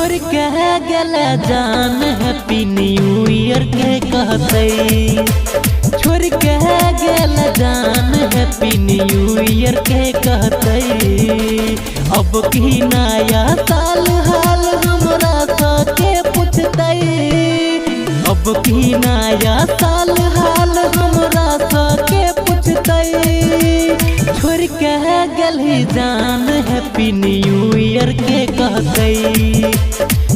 छोड़ के गेल जान हैप्पी न्यू ईयर के कहते। छोड़ के गेल जान हैप्पी न्यू ईयर के कहते। अब की नया साल हाल हमरा सके पूछते। अब की नया साल हाल हमरा सके पूछते। छोड़ के गेल जान हैप्पी न्यू ईयर के कहते।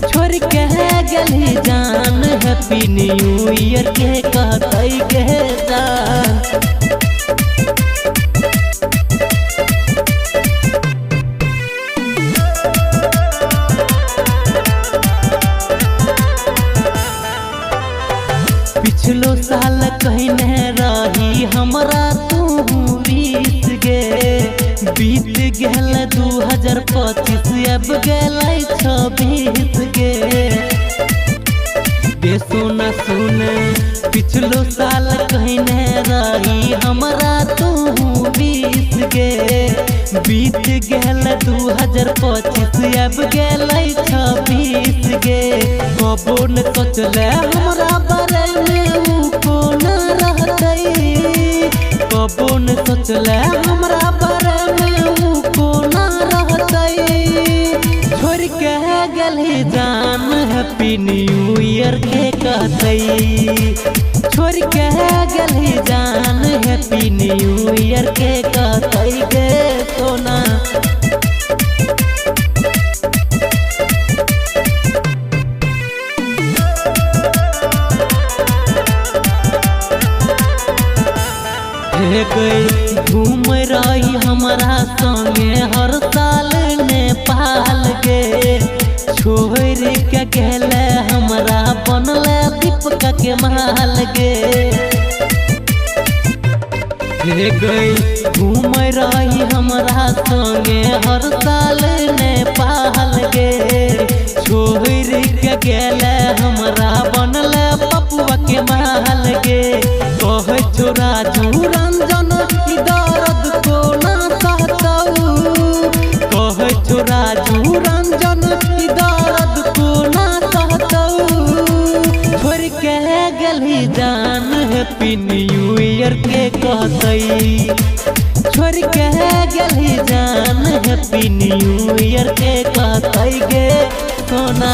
छोड़ के गेल जान हैप्पी न्यू ईयर के कहते के जान। पिछलो साल कहने रही हमरा तू बीत गे। बीत गेल 2025 अब गेल 26 गे। सुना सुन पिछलो साल कहने रही हमरा तू बीत गे। बीत गेल 2025 अब गेल 26 गे। कबो न सोचले हमरा बारे में कोन रहते। कबो न सोचले हमरा बारे में कोन रहते। छोड़ के गेल जान हैप्पी न्यू ईयर के कहते। छोड़ के गेल जान हैप्पी न्यू ईयर के कहते गे सोना। घूम रही हमरा संगे हर साल नेपाल गे। छोड़ के गेल हमरा बनल दीपक के महल गे। घूम रही हमरा संगे हर साल नेपाल गे। छोड़ के गेल हमरा बनल पपुआ के महल गे। कह छोरा रंजन दर्द को ना सहतऊ। कह छोरा रंजन दर्द को ना सहतऊ। छोड़ के गेल जान हैप्पी न्यू ईयर के कहते। छोड़ के गेल जान हैप्पी न्यू ईयर के कहते गे सोना।